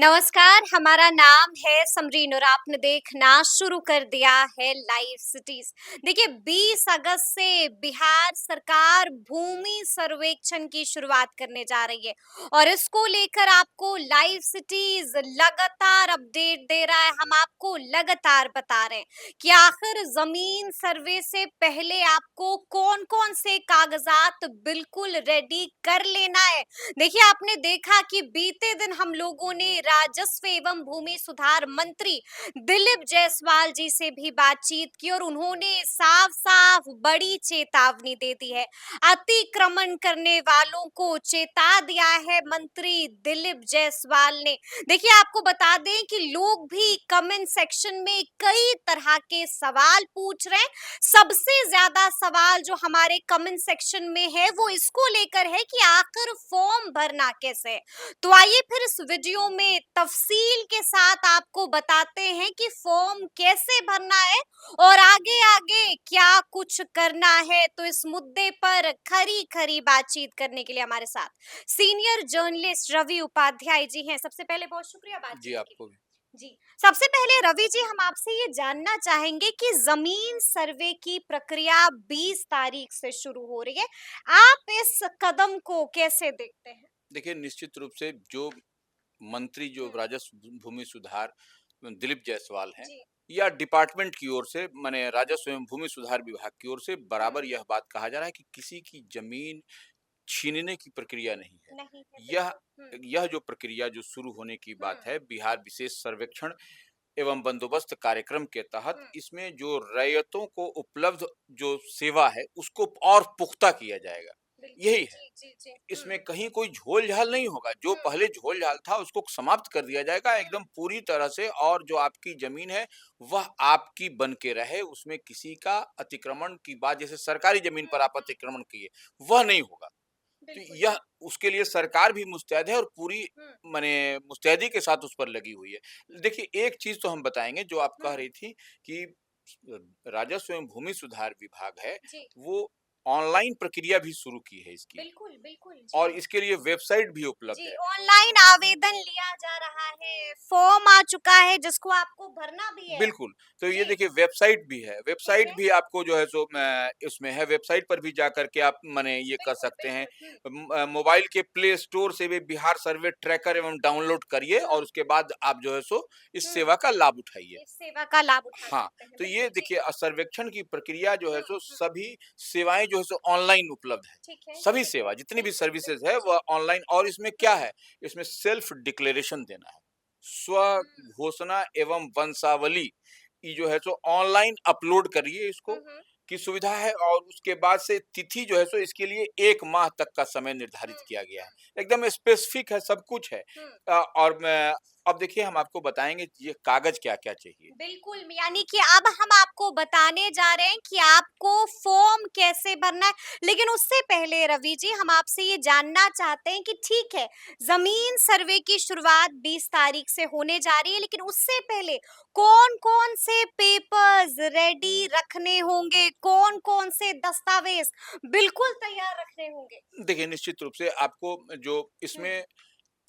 नमस्कार, हमारा नाम है समरीन और आपने देखना शुरू कर दिया है लाइव सिटीज। देखिए 20 अगस्त से बिहार सरकार भूमि सर्वेक्षण की शुरुआत करने जा रही है और इसको लेकर आपको लाइव सिटीज लगातार अपडेट दे रहा है। हम आपको लगातार बता रहे हैं कि आखिर जमीन सर्वे से पहले आपको कौन-कौन से कागजात बिल्कुल रेडी कर लेना है। देखिए आपने देखा कि बीते दिन हम लोगों ने राजस्व एवं भूमि सुधार मंत्री दिलीप जायसवाल जी से भी बातचीत की और उन्होंने साफ साफ बड़ी चेतावनी दे दी है। अतिक्रमण करने वालों को चेता दिया है मंत्री दिलीप जायसवाल ने। देखिए आपको बता दें कि लोग भी कमेंट सेक्शन में कई तरह के सवाल पूछ रहे हैं। सबसे ज्यादा सवाल जो हमारे कमेंट सेक्शन में है वो इसको लेकर है कि आखिर फॉर्म भरना कैसे है। तो आइए फिर इस वीडियो में तफसील के साथ आपको बताते हैं कि फॉर्म कैसे भरना है और आगे आगे क्या कुछ करना है। तो इस मुद्दे पर खरी खरी बातचीत करने के लिए हमारे साथ सीनियर जर्नलिस्ट रवि उपाध्याय जी हैं। सबसे पहले बहुत शुक्रिया जी, बातचीत के आपको भी। जी। सबसे पहले रवि जी हम आपसे ये जानना चाहेंगे कि जमीन सर्वे की प्रक्रिया 20 तारीख से शुरू हो रही है। आप इस कदम को कैसे देखते हैं? देखिए, निश्चित रूप से जो मंत्री जो हम्म, राजस्व भूमि सुधार दिलीप जायसवाल हैं जी। या डिपार्टमेंट की ओर से माने राजस्व एवं भूमि सुधार विभाग की ओर से बराबर हम्म, यह बात कहा जा रहा है कि किसी की जमीन छीनने की प्रक्रिया नहीं है। नहीं है यह बिल्कुल। यह जो प्रक्रिया जो शुरू होने की बात हम्म, है बिहार विशेष सर्वेक्षण एवं बंदोबस्त कार्यक्रम के तहत हम्म, इसमें जो रैयतों को उपलब्ध जो सेवा है उसको और पुख्ता किया जाएगा। बिल्कुल। यही है। जी जी जी। इसमें कहीं कोई झोल-झाल नहीं होगा, जो हम्म, पहले झोल-झाल था उसको समाप्त कर दिया जाएगा हम्म, एकदम पूरी तरह से और जो आपकी ज़मीन है, वह आपकी बन के रहे, उसमें किसी का अतिक्रमण की बात जैसे सरकारी ज़मीन पर आप अतिक्रमण किए, वह नहीं होगा। तो बिल्कुल यह बिल्कुल। उसके लिए सरकार भी मुस्तैद है और पूरी हम्म, माने मुस्तैदी के साथ उस पर लगी हुई है। देखिए, एक चीज़ तो हम बताएँगे जो आप कह हम्म, रही थी कि राजस्व एवं भूमि सुधार विभाग है, जी। वो ऑनलाइन प्रक्रिया भी शुरू की है इसकी। बिल्कुल बिल्कुल जी। और इसके लिए वेबसाइट भी उपलब्ध जी, है। ऑनलाइन आवेदन लिया जा रहा है, फॉर्म आ चुका है जिसको आपको भरना भी है। बिल्कुल, तो ये जी, देखिए वेबसाइट भी है, ठीक वेबसाइट है। भी आपको जो है सो उसमें है, वेबसाइट पर भी जाकर के आप माने ये कर बिल्कुल, सकते हैं। बिल्कुल। हुँ, मोबाइल के प्ले स्टोर से भी बिहार सर्वे ट्रैकर एवं डाउनलोड करिए हुँ, और उसके बाद आप जो है सो इस हुँ। सेवा का लाभ उठाइए। इस सेवा का लाभ उठा हाँ, सकते हैं, तो ये बिल्कुल, जी। देखिए सर्वेक्षण की प्रक्रिया जो है हुँ, सो हुँ, सभी सेवाएँ जो है सो ऑनलाइन उपलब्ध है। सभी ठीक है। सेवा जितनी भी बिल्कुल, सर्विसेज़ बिल्कुल, है जी। वह ऑनलाइन और इसमें क्या हुँ, है, इसमें सेल्फ डिक्लेरेशन देना है। हुँ, स्व घोषणा एवं वंशावली ये जो है सो ऑनलाइन अपलोड करिए इसको हुँ, हुँ, की सुविधा है और उसके बाद से तिथि जो है सो इसके लिए 1 माह तक का समय निर्धारित हुँ, किया गया है। हुँ, एकदम स्पेसिफिक है, सब कुछ है। हुँ। और मैं अब देखिए हम आपको बताएँगे ये कागज़ क्या-क्या चाहिए। बिल्कुल, यानी कि अब हम आपको बताने जा रहे हैं कि आपको फॉर्म कैसे भरना है। लेकिन उससे पहले रवि जी हम आपसे ये जानना चाहते हैं कि ठीक है, ज़मीन सर्वे की शुरुआत 20 तारीख से होने जा रही है, लेकिन उससे पहले कौन-कौन से पेपर्स रेडी रखने होंगे? कौन-कौन से दस्तावेज़ बिल्कुल तैयार रखने होंगे? देखिए, निश्चित रूप से आपको जो हुँ, इसमें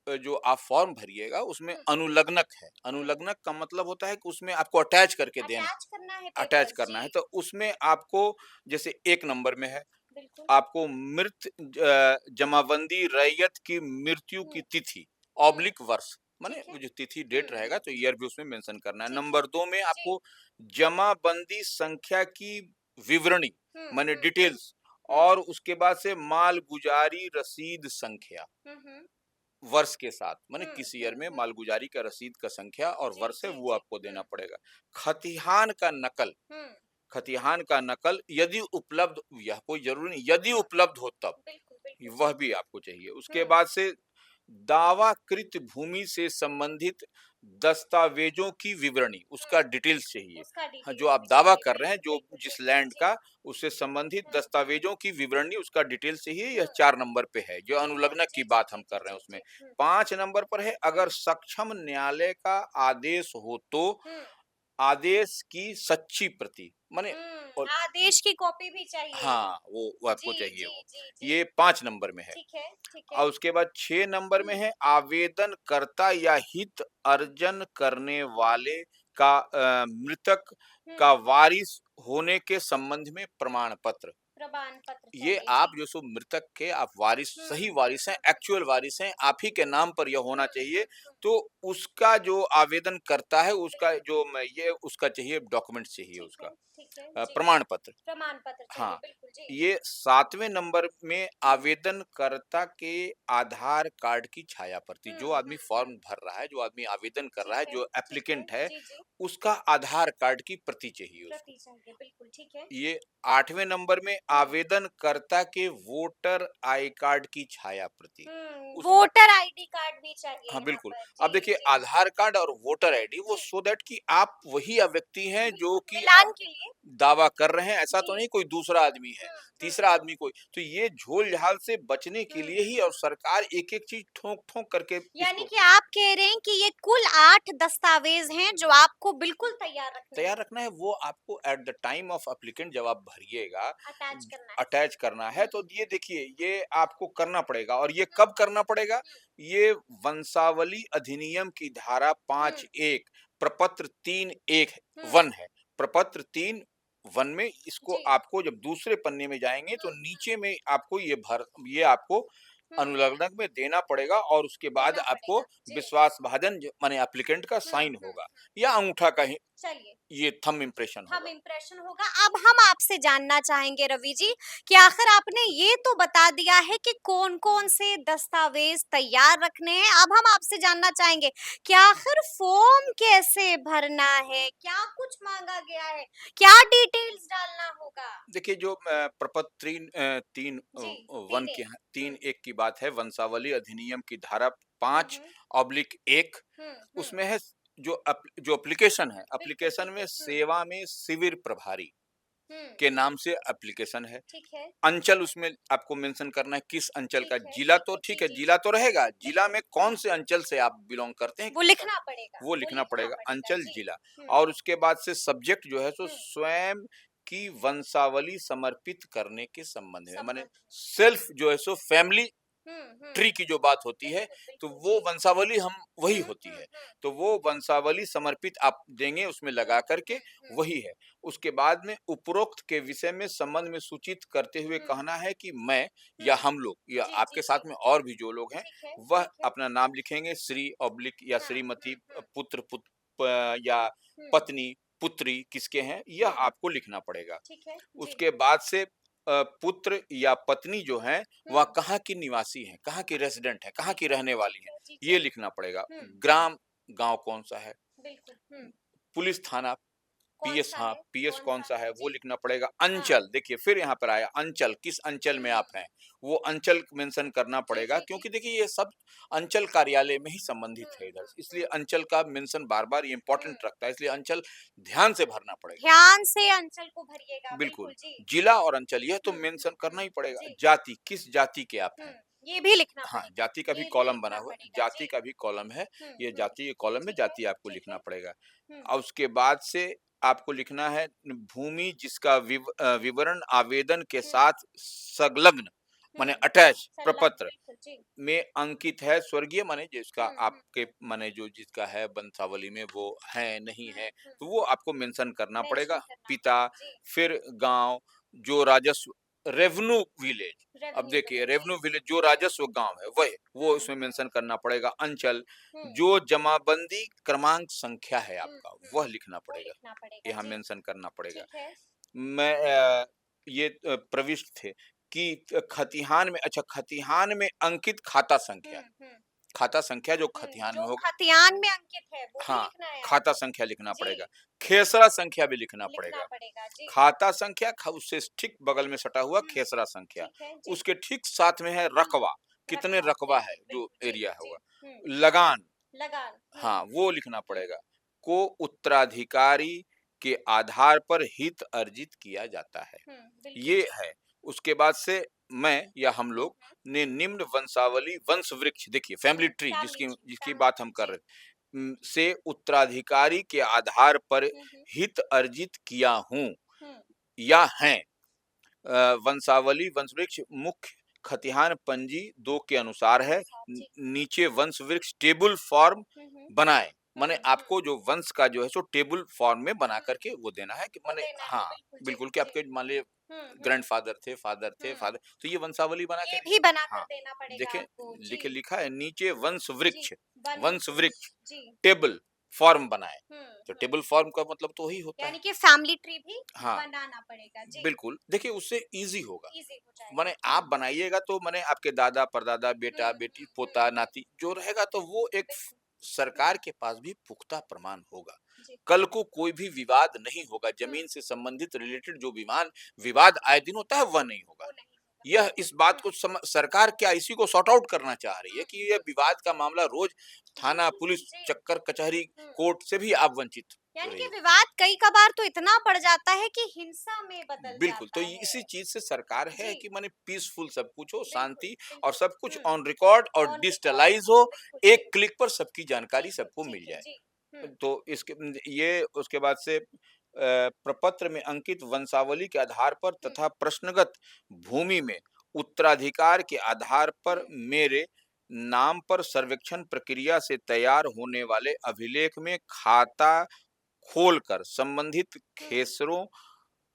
जो आप फॉर्म भरिएगा उसमें हुँ, अनुलग्नक है। हुँ। अनुलग्नक का मतलब होता है कि उसमें आपको अटैच करके देना है, अटैच करना है अटैच पेपर्स, करना है। जी, तो उसमें आपको जैसे 1 नंबर में है, बिल्कुल। आपको जमाबंदी रैयत की मृत्यु की हुँ, तिथि हुँ, ऑब्लिक वर्ष माने ठीक है। वो जो तिथि हुँ, डेट रहेगा तो ईयर भी उसमें मेंशन करना है। ठीक है। नंबर 2 में जी। आपको जमाबंदी संख्या की विवरणी हुँ, माने हुँ, हुँ, डिटेल्स हुँ, और उसके बाद से मालगुजारी रसीद संख्या हुँ, हुँ, वर्ष के साथ माने हुँ, किस ईयर हुँ, में हुँ। मालगुजारी का रसीद का संख्या और जी, वर्ष है जी, वो जी। आपको हुँ, देना पड़ेगा। खतिहान का नकल हुँ, खतिहान का नकल यदि उपलब्ध यह कोई जरूरी नहीं यदि हुँ, उपलब्ध हो तब बिल्कुल, बिल्कुल, वह जी। भी आपको चाहिए। उसके हुँ, बाद से दावाकृत भूमि से संबंधित दस्तावेजों की विवरणी हुँ, उसका डिटेल्स चाहिए। उसका हाँ, जो डिटेल्स आप भी दावा चाहिए। कर रहे हैं बिल्कुल, जो बिल्कुल, जिस बिल्कुल, लैंड जी। का उससे संबंधित हुँ, दस्तावेजों की विवरणी उसका डिटेल्स चाहिए। यह हुँ, 4 नंबर पे है जो ठीक है। अनुलग्नक जी, की जी, बात जी, हम जी, कर रहे हैं जी, उसमें। जी। हुँ, 5 नंबर पर है हुँ, अगर सक्षम न्यायालय का आदेश हो तो हुँ, आदेश की सच्ची प्रति, माने और आदेश की कॉपी भी चाहिए। हाँ, वो आपको जी, चाहिए जी, वो। जी, जी। ये 5 नंबर में है। ठीक है, ठीक है। और उसके बाद 6 नंबर में हुँ, है आवेदनकर्ता या हित अर्जन करने वाले का मृतक हुँ। का वारिस होने के संबंध में प्रमाण पत्र। प्रमाण पत्र ये चाहिए, आप जी। जो सो मृतक के आप वारिस, हुँ, सही हुँ, वारिस हैं, हुँ, एक्चुअल वारिस हैं, आप ही के नाम पर यह होना हुँ, चाहिए। हुँ। तो उसका जो आवेदन करता है, उसका बिल्कुल, जो मैं ये उसका चाहिए, डॉक्यूमेंट चाहिए उसका, ठीक है, जी। प्रमाण पत्र। प्रमाण पत्र चाहिए, हाँ, बिल्कुल, जी। ये 7वें नंबर में हुँ, आवेदनकर्ता के आधार कार्ड की छाया प्रति। हुँ, जो आदमी हुँ, फॉर्म हुँ। भर रहा है, जो आदमी आवेदन कर रहा है, ठीक है, जो ठीक है। एप्लीकेंट है, जी, जी। उसका आधार कार्ड की प्रति चाहिए उसको। प्रति चाहिए, बिल्कुल, ठीक है। ये 8वें नंबर में हुँ, आवेदनकर्ता के वोटर आई कार्ड की छाया प्रति। उस वोटर आईडी कार्ड भी चाहिए हाँ, यहाँ बिल्कुल। पर। अब जी, देखिए, जी, आधार कार्ड और वोटर आईडी, वो जी। सो दैट कि आप वही व्यक्ति हैं जो बिल्कुल, कि मिलान के लिए। दावा कर रहे हैं, ऐसा तो जी। नहीं कोई दूसरा आदमी है, हुँ, हुँ, तीसरा हुँ, आदमी कोई। तो ये झोल-झाल से बचने के हुँ, लिए ही, हुँ। और सरकार एक-एक चीज़ ठोक-ठोक करके यानी इसको कि आप कह रहे हैं कि ये कुल 8 दस्तावेज़ हैं जो आपको बिल्कुल तैयार रखने तैयार हैं, रखना है। वो आपको at the time of applicant जब आप भरिएगा, अटैच करना है। अटैच करना है, हुँ, तो ये देखिए, ये आपको करना पड़ेगा। और ये हुँ, कब करना पड़ेगा? हुँ, ये वंशावली अधिनियम की धारा हुँ, 5(1) प्रपत्र 3(1) हुँ। 1 है। प्रपत्र 3(1) में इसको जी। आपको जब दूसरे पन्ने में जाएँगे, तो हुँ, हुँ, नीचे में आपको ये आपको हुँ। अनुलग्नक में देना पड़ेगा, और उसके बाद देना आपको पड़ेगा। जी। विश्वासभाजन माने एप्लीकेंट का हुँ, साइन हुँ, होगा, हुँ। या अंगूठा का ही चलिए, ये थंब इम्प्रेशन हम होगा। इम्प्रेशन होगा। अब हम आपसे जानना चाहेंगे रवि जी कि आखिर आपने ये तो बता दिया है कि कौन-कौन से दस्तावेज तैयार रखने हैं। अब हम आपसे जानना चाहेंगे कि आखिर फॉर्म कैसे भरना है? क्या कुछ माँगा गया है? क्या डिटेल्स डालना होगा? देखिए, जो प्रपत्र 3 जी, 1 3 की एक। है, हुँ, 3(1) की बात है, वंशावली अधिनियम की धारा हुँ, हुँ, 5/1, हुँ, हुँ। उसमें है जो एप्लीकेशन है, बिल्कुल, एप्लीकेशन में बिल्कुल। हुँ, सेवा में शिविर प्रभारी हुँ, के नाम से एप्लीकेशन है। ठीक है, अंचल उसमें आपको मेंशन करना है, किस अंचल का। ठीक है, जिला ठीक तो है। जी, ठीक है, जी, जिला जी। तो रहेगा, जिला बिल्कुल। में हुँ, कौन से अंचल से आप बिलॉन्ग करते हैं, वो लिखना पड़ेगा, वो वो लिखना लिखना पड़ेगा, पड़ेगा। अंचल, जी। जिला। हुँ, और उसके बाद से सब्जेक्ट जो है, सो हुँ। स्वयं की वंशावली समर्पित करने के संबंध में, माने संबंध में। सेल्फ जो है, सो फैमिली हुँ, हुँ। ट्री की जो बात होती है, बिल्कुल, तो बिल्कुल, वो जी। वंशावली हम वही हुँ, होती हुँ, है। हुँ। तो वो वंशावली समर्पित आप देंगे, उसमें हुँ, लगा करके, हुँ, हुँ, वही है। उसके बाद में उपरोक्त के विषय में संबंध में सूचित करते हुए हुँ, कहना है कि मैं या हुँ। हम लोग, या जी, जी, आपके जी। साथ में और भी जो लोग हैं, ठीक है, वह ठीक है। अपना नाम लिखेंगे, श्री ऑब्लिक या हाँ, श्रीमती, हुँ, हुँ, पुत्र या हुँ, पत्नी, पुत्री किसके हैं, यह हुँ। आपको लिखना पड़ेगा। ठीक है, जी। उसके बाद से पुत्र या पत्नी जो है, हुँ, वह कहाँ की निवासी है, कहाँ की रेजिडेंट है, कहाँ ठीक की है, रहने वाली ठीक है, है, ठीक ये है। लिखना पड़ेगा। हुँ, हुँ, ग्राम, गांव कौन सा है, बिल्कुल, हुँ। पुलिस थाना, पीएस, कौन-सा हाँ, है, पीएस कौन कौन-सा सा है? है, वो जी। लिखना पड़ेगा। हाँ। अंचल, देखिए फिर यहाँ पर आया अंचल, किस अंचल में हुँ, आप हैं, वो अंचल मेंशन करना जी, पड़ेगा, जी, जी। क्योंकि देखिए, ये सब अंचल कार्यालय में ही हुँ, संबंधित है इधर, हुँ, इसलिए हुँ, अंचल का मेंशन बार बार ये हुँ। इंपॉर्टेंट रखता है, इसलिए अंचल ध्यान से भरना पड़ेगा। ध्यान से अंचल को भरिएगा, बिल्कुल, बिल्कुल, जी। जिला और अंचल यह तो हुँ, हुँ, मेंशन हुँ। करना ही पड़ेगा। जी, जाति, किस जाति के आप हुँ। हैं। ये भी लिखना हाँ, पड़ेगा, जाति का भी ये भी कॉलम बना लिखना हुआ है, पड़ेगा, जाति जी। का भी कॉलम है, हुँ, ये हुँ। जाति के कॉलम में ठीक है, जाति आपको ठीक लिखना है। पड़ेगा। हुँ, और उसके बाद से आपको लिखना है भूमि जिसका विवरण आवेदन के हुँ, साथ संलग्न, हुँ। माने अटैच संलग्न, प्रपत्र बिल्कुल, जी। में अंकित है, स्वर्गीय माने जिसका हुँ, हुँ, आपके माने जो जिसका है वंशावली में, वो है नहीं हुँ, है, हुँ, तो वो हुँ। आपको मेंशन करना पड़ेगा। मेंशन करना पिता, होगा, जी। फिर गांव, जो राजस्व, रेवेन्यू विलेज। अब रेवेन्यू देखिए, विलेज, जी। रेवेन्यू विलेज जो राजस्व गांव है, वह वो हुँ, उसमें हुँ, मेंशन करना पड़ेगा। अंचल, हुँ, जो जमाबंदी क्रमांक संख्या है हुँ, आपका, हुँ। वह लिखना वो पड़ेगा, लिखना पड़ेगा, यहाँ जी। मेंशन करना पड़ेगा। ठीक है। मैं ये प्रविष्ट थे कि खतिहान में, अच्छा, खतिहान में अंकित खाता हुँ, संख्या, हुँ, खाता संख्या जो हुँ। खतिहान में जो होगा, खतियान में अंकित है, वो भी हाँ, लिखना है खाता आपको। संख्या लिखना पड़ेगा। जी, खेसरा संख्या भी लिखना लिखना पड़ेगा। पड़ेगा, जी। खाता संख्या, उससे ठीक बगल में सटा हुआ हुँ, खेसरा संख्या, ठीक है, जी। उसके ठीक साथ में है हुँ, रकबा, कितने रकबा, रकबा है, बिल्कुल, जो बिल्कुल, जी, एरिया जी। होगा। हुँ, लगान, लगान, हुँ, हाँ, वो लिखना हुँ, पड़ेगा। को उत्तराधिकारी के आधार पर हित अर्जित किया जाता है, हुँ, बिल्कुल, ये जी। है। उसके बाद से मैं या हम हुँ, लोग हुँ, ने निम्न वंशावली वंश वृक्ष, देखिए फैमिली हुँ, ट्री, फैमिली जिसकी ट्री, जिसकी फैमिली बात ट्री, हम कर जी। रहे से उत्तराधिकारी के आधार पर हित अर्जित किया हूँ या हैं। वंशावली वंशवृक्ष मुख्य खतिहान पंजी 2 के अनुसार है। नीचे वंश वृक्ष टेबल फॉर्म बनाए, माने आपको जो वंश का जो है सो टेबल फॉर्म में बना करके वो देना है कि माने हाँ बिल्कुल कि आपके मान लीजिए ग्रैंडफादर थे, फादर थे, फादर, तो ये वंशावली बना ये के भी बना कर हाँ देना पड़ेगा देखें आपको। लिखे जी, लिखा है नीचे वंश वृक्ष, वन वंश वृक्ष जी। टेबल फॉर्म बनाए। तो हुँ। टेबल फॉर्म का मतलब तो वही होता है। यानी कि फैमिली ट्री भी हाँ बनाना पड़ेगा। जी, बिल्कुल, देखिए उससे ईज़ी होगा। ईज़ी हो जाएगा। माने आप बनाइएगा तो माने आपके दादा, परदादा, बेटा, बेटी, पोता, नाती जो रहेगा तो वो एक बिल्कुल। सरकार के पास भी पुख्ता प्रमाण होगा। जी, कल को कोई भी विवाद नहीं होगा, जमीन से संबंधित रिलेटेड जो विवाद आए दिन होता है वह नहीं होगा। वो नहीं होगा। यह इस बात को सरकार क्या इसी को सॉर्ट आउट करना चाह रही है कि यह विवाद का मामला रोज थाना, पुलिस, जी। चक्कर, कचहरी, कोर्ट से भी आप वंचित यानी कि रहिए। विवाद कई कबार तो इतना बढ़ जाता है कि हिंसा में बदल बिल्कुल, तो जाता इसी है। चीज़ से सरकार है जी, कि माने पीसफुल सब कुछ हो, बिल्कुल, शांति और बिल्कुल। सब कुछ ऑन रिकॉर्ड और ऑन रिकॉर्ड डिजिटलाइज़ हो, हो, बिल्कुल, एक बिल्कुल। क्लिक पर सबकी जानकारी ठीक है, सबको ठीक मिल है, जाए। जी। तो इसके ये उसके बाद से प्रपत्र में अंकित वंशावली के आधार पर तथा प्रश्नगत भूमि में उत्तराधिकार के आधार पर मेरे नाम पर सर्वेक्षण प्रक्रिया से तैयार होने वाले अभिलेख में खाता खोलकर संबंधित खेसरों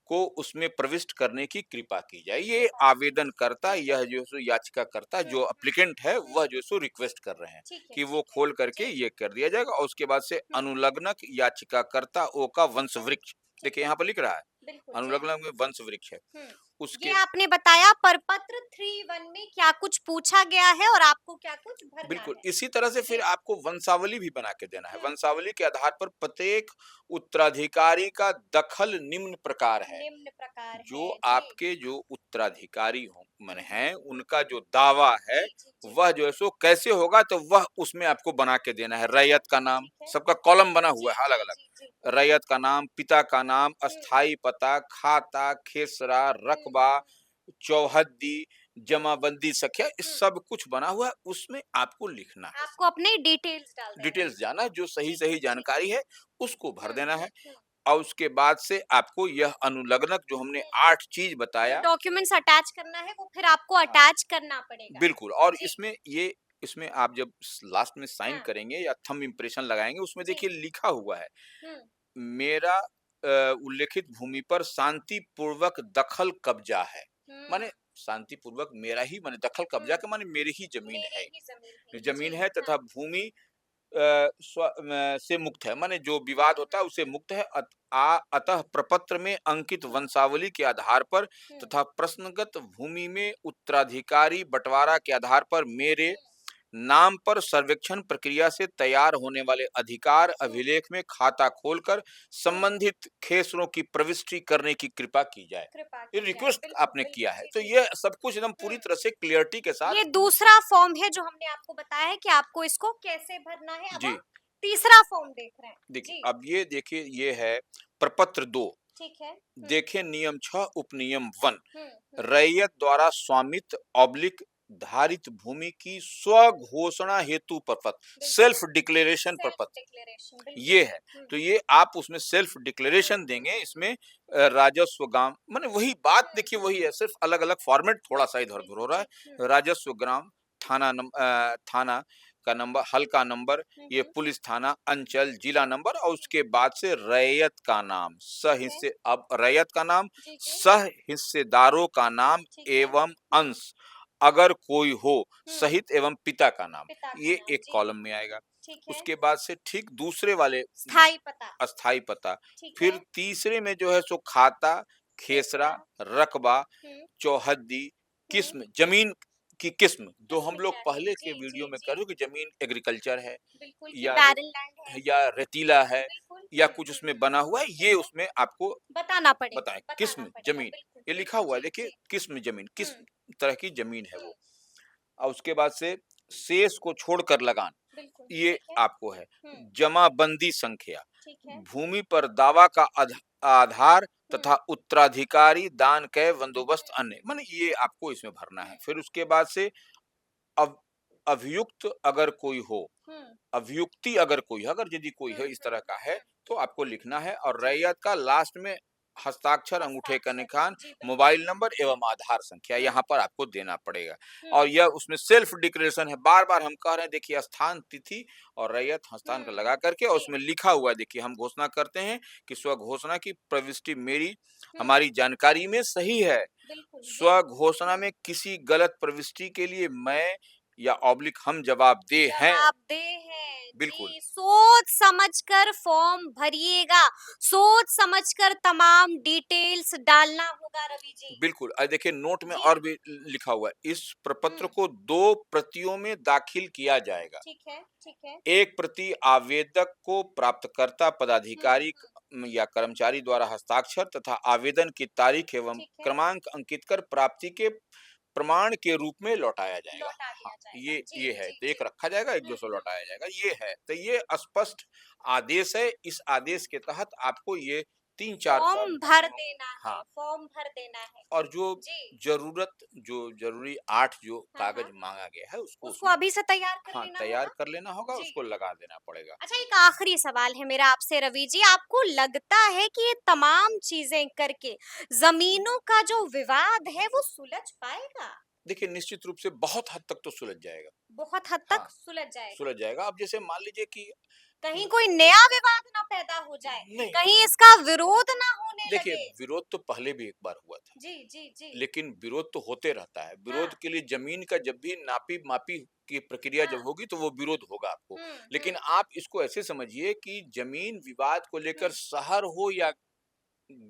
को उसमें प्रविष्ट करने की कृपा की जाए। ये आवेदनकर्ता यह जो सो याचिकाकर्ता जो एप्लीकेंट है वह जो सो रिक्वेस्ट कर रहे हैं ठीक है, कि वो ठीक है। खोल करके जी, ये कर दिया जाएगा और उसके बाद से अनुलग्नक याचिकाकर्ता ओ का वंश वृक्ष ठीक देखिए है। यहाँ पर लिख रहा है बिल्कुल, जी। अनुलग्नक में वंश वृक्ष है हुँ। ये उसके आपने बताया परपत्र 3-1 में क्या कुछ पूछा गया है और आपको क्या कुछ भरना बिल्कुल है। इसी तरह से फिर जी। आपको वंशावली भी बना के देना है। हुँ। वंशावली के आधार पर प्रत्येक उत्तराधिकारी का दखल निम्न प्रकार है। निम्न प्रकार जो है। जी। आपके जो उत्तराधिकारी हो मन हुँ। हैं उनका जो दावा है जी, जी, जी। वह जो है सो कैसे होगा तो वह उसमें आपको बना के देना है। रैयत का नाम ठीक है। सबका कॉलम बना जी, हुआ है अलग जी, जी, जी। अलग। रैयत का नाम, पिता का नाम, हुँ, अस्थाई पता, खाता, खेसरा, हुँ, रकबा, चौहद्दी, जमाबंदी संख्या इस हुँ। सब कुछ बना हुआ है उसमें आपको लिखना है। आपको अपने डिटेल्स डाल देने हैं। डिटेल्स जाना जो सही ठीक है, सही ठीक है। जानकारी है उसको भर हुँ, देना है हुँ, और उसके बाद से आपको यह अनुलग्नक जो हमने हुँ। 8 चीज जो बताया डॉक्यूमेंट्स अटैच करना है वो फिर आपको हाँ अटैच करना पड़ेगा। बिल्कुल और जी। इसमें आप जब लास्ट में साइन हाँ। करेंगे या थंब इम्प्रेशन लगाएंगे उसमें जी। देखिए लिखा हुआ है हुँ, मेरा उल्लेखित भूमि पर शांति पूर्वक दखल कब्जा है। हुँ, माने शांति पूर्वक मेरा ही माने दखल हुँ। कब्जा का माने मेरी ही जमीन मेरी है। ही ज़मीन है। जमीन जी, है हाँ। तथा भूमि से मुक्त है माने जो हुँ, विवाद होता है हुँ, उससे मुक्त है अतः प्रपत्र में अंकित हुँ, वंशावली के आधार पर हुँ, तथा प्रश्नगत भूमि में उत्तराधिकारी बंटवारा के आधार पर मेरे हुँ, नाम पर सर्वेक्षण प्रक्रिया से तैयार होने वाले अधिकार हुँ, अभिलेख में खाता खोलकर हुँ। संबंधित खेसरों की प्रविष्टि करने की कृपा की जाए। कृपा ये की जाए। रिक्वेस्ट बिल्कुल, आपने किया बिल्कुल। है जी, तो जी, ये जी। सब कुछ एकदम हुँ। पूरी तरह से क्लियरिटी के साथ ये दूसरा फॉर्म है जो हमने आपको बताया है कि आपको इसको कैसे भरना है। अब जी हम तीसरा फॉर्म देख रहे हैं। देखिए जी, अब ये देखिए ये है प्रपत्र 2 ठीक है। हुँ, देखें नियम 6 उपनियम 1 हुँ, हुँ। रैयत द्वारा स्वामित्व ऑब्लिक धारित भूमि की स्वघोषणा हेतु प्रपत्र बिल्कुल। सेल्फ डिक्लेरेशन सेल्फ प्रपत्र डिक्लेरेशन बिल्कुल। ये है। हुँ, तो ये आप उसमें सेल्फ हुँ, डिक्लेरेशन देंगे इसमें हुँ, राजस्व ग्राम माने वही बात हुँ, देखिए हुँ। वही है सिर्फ अलग अलग फॉर्मेट थोड़ा सा बिल्कुल, इधर उधर हो बिल्कुल। रहा जी। हुँ, है। राजस्व ग्राम थाना का नंबर हल्का नंबर हुँ, ये हुँ। पुलिस थाना अंचल जिला नंबर और उसके बाद से रैयत का नाम ठीक है। सहिस्से अब रैयत का नाम जी, जी। सह हिस्सेदारों का नाम ठीक है। एवं हुँ, अंश अगर कोई हो हुँ। सहित एवं पिता का नाम पिता का ये नाम। एक जी, कॉलम में आएगा। ठीक है। उसके बाद से ठीक दूसरे वाले स्थाई पता। अस्थाई पता ठीक फिर है। तीसरे में जो है सो खाता खेसरा खेसरा। रकबा हुँ, चौहद्दी हुँ। किस्म जमीन की किस्म जो हम किस्म लोग क्या है? पहले के जी, वीडियो जी, में कर जी। रहे हो कि जमीन एग्रीकल्चर है बिल्कुल कि या बैरन लैंड है। या रेतीला है बिल्कुल। या कुछ उसमें बना हुआ है ये ठीक है। उसमें आपको बताना पड़ेगा, बताएं बताना किस्म पड़ेगा। जमीन बिल्कुल, ये लिखा बिल्कुल। हुआ है जी, देखिए जी। किस्म जमीन किस हुँ, तरह की जमीन है हुँ। वो और उसके बाद से शेष को छोड़कर लगान बिल्कुल, ये ठीक है। आपको है हुँ, जमाबंदी संख्या ठीक है। भूमि पर दावा का आधार हुँ, तथा उत्तराधिकारी दान के बंदोबस्त हुँ, अन्य माने ये आपको इसमें भरना हुँ, है फिर उसके बाद से अब अभियुक्त अगर कोई हो अभियुक्ति अगर कोई है, अगर यदि कोई है इस तरह का है, हुँ। तो आपको लिखना है और जी। रैयत का लास्ट में हस्ताक्षर, अंगूठे का हस्ताक्षर। निशान, जी, बिल्कुल। मोबाइल नंबर एवं आधार संख्या हुँ, यहाँ पर आपको देना पड़ेगा। हुँ, और यह उसमें सेल्फ डिक्लेरेशन है, बार-बार हम कह रहे हैं देखिए स्थान, तिथि और रैयत हस्ताक्षर हुँ। लगा करके और जी। उसमें लिखा हुआ है देखिए हम घोषणा करते हैं कि स्वघोषणा की प्रविष्टि मेरी हुँ, हमारी जानकारी में सही है। बिल्कुल, जी। स्वघोषणा में किसी गलत प्रविष्टि के लिए मैं या ऑब्लिक हम जवाबदेह हैं। जवाबदेह है। बिल्कुल। जी, सोच समझ कर फॉर्म भरिएगा, सोच समझ कर तमाम डिटेल्स डालना होगा रवि जी। बिल्कुल, देखिए नोट में जी। और भी लिखा हुआ है, इस प्रपत्र हुँ, को 2 प्रतियों में दाखिल किया जाएगा। ठीक है, ठीक है। एक प्रति आवेदक को प्राप्तकर्ता हुँ, पदाधिकारी या कर्मचारी द्वारा हस्ताक्षर तथा आवेदन की तारीख एवं ठीक है। क्रमांक अंकित कर प्राप्ति के प्रमाण के रूप में लौटाया जाएगा। लौटा हाँ, दिया जाएगा। ये जी, है। जी, तो जी। एक रखा जाएगा, एक दूसरा लौटाया जाएगा, ये है। तो ये स्पष्ट आदेश है, इस आदेश के तहत आपको ये 3-4 फॉर्म फॉर्म भर भरने होंगे। देना है, हाँ। फॉर्म भर देना है। और जो जी। जो ज़रूरी 8 जो हाँ, कागज़ हाँ। माँगा गया है, उसको उसको उसमें अभी से तैयार कर हाँ, लेना तैयार होगा? कर लेना होगा, जी। उसको लगा देना पड़ेगा। अच्छा, एक आखिरी सवाल है मेरा आपसे रवि जी, आपको लगता है कि ये तमाम चीज़ें करके ज़मीनों का जो विवाद है वो सुलझ पाएगा? देखिए, निश्चित रूप से बहुत हद तक तो सुलझ जाएगा। बहुत हद तक हाँ, सुलझ जाएगा। सुलझ जाएगा। अब जैसे मान लीजिए कि कहीं न कोई नया विवाद ना पैदा हो जाए, नहीं, कहीं इसका विरोध ना होने देखिए लगे। विरोध तो पहले भी एक बार हुआ था, जी, जी, जी। लेकिन विरोध तो होते रहता है। हाँ, विरोध के लिए ज़मीन का जब भी नापी-मापी की प्रक्रिया हाँ। जब होगी, तो वो विरोध होगा आपको। हुँ, लेकिन हुँ, आप इसको ऐसे समझिए कि ज़मीन विवाद को लेकर हुँ, शहर हो या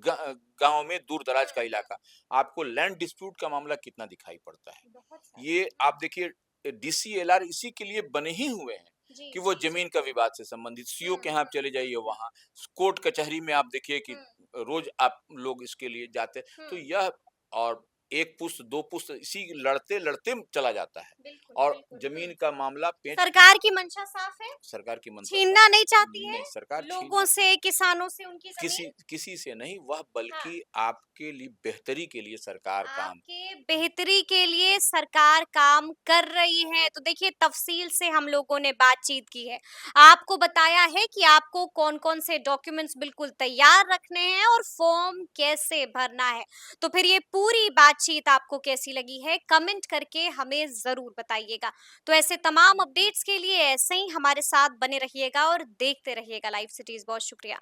गाँव में दूर-दराज का हुँ, हुँ। इलाका, आपको लैंड डिस्प्यूट का मामला कितना दिखाई पड़ता है। बहुत सारा। ये आप देखिए डीसीएलआर इसी के लिए बने ही हुए हैं जी, कि वो जी, जी। जमीन का विवाद से संबंधित हुँ, सीओ के यहाँ आप हुँ, चले जाइए, वहाँ कोर्ट कचहरी में आप देखिए कि हुँ, रोज आप लोग इसके लिए जाते हैं। हुँ। तो यह और एक पुश्त, 2 पुश्त इसी लड़ते-लड़ते चला जाता है बिल्कुल, और बिल्कुल। जमीन का मामला पेंच सरकार की मंशा साफ है? सरकार की मंशा छीनना नहीं चाहती है? नहीं, सरकार लोगों छीनना से, किसानों से उनकी किसी ज़मीन? किसी से नहीं, वह हाँ। बल्कि आपके लिए बेहतरी के लिए सरकार काम आपके बेहतरी के लिए सरकार काम कर रही है। तो देखिए तफ़सील से हम लोगों ने बातचीत की है। आपको बताया है कि आपको कौन-कौन से डॉक्यूमेंट्स बिल्कुल तैयार रखने हैं और फॉर्म कैसे भरना है। तो फिर ये पूरी बातचीत आपको कैसी लगी है? कमेंट करके हमें ज़रूर बताइएगा। तो ऐसे तमाम अपडेट्स के लिए ऐसे ही हमारे साथ बने रहिएगा और देखते रहिएगा लाइव सिटीज़। बहुत शुक्रिया।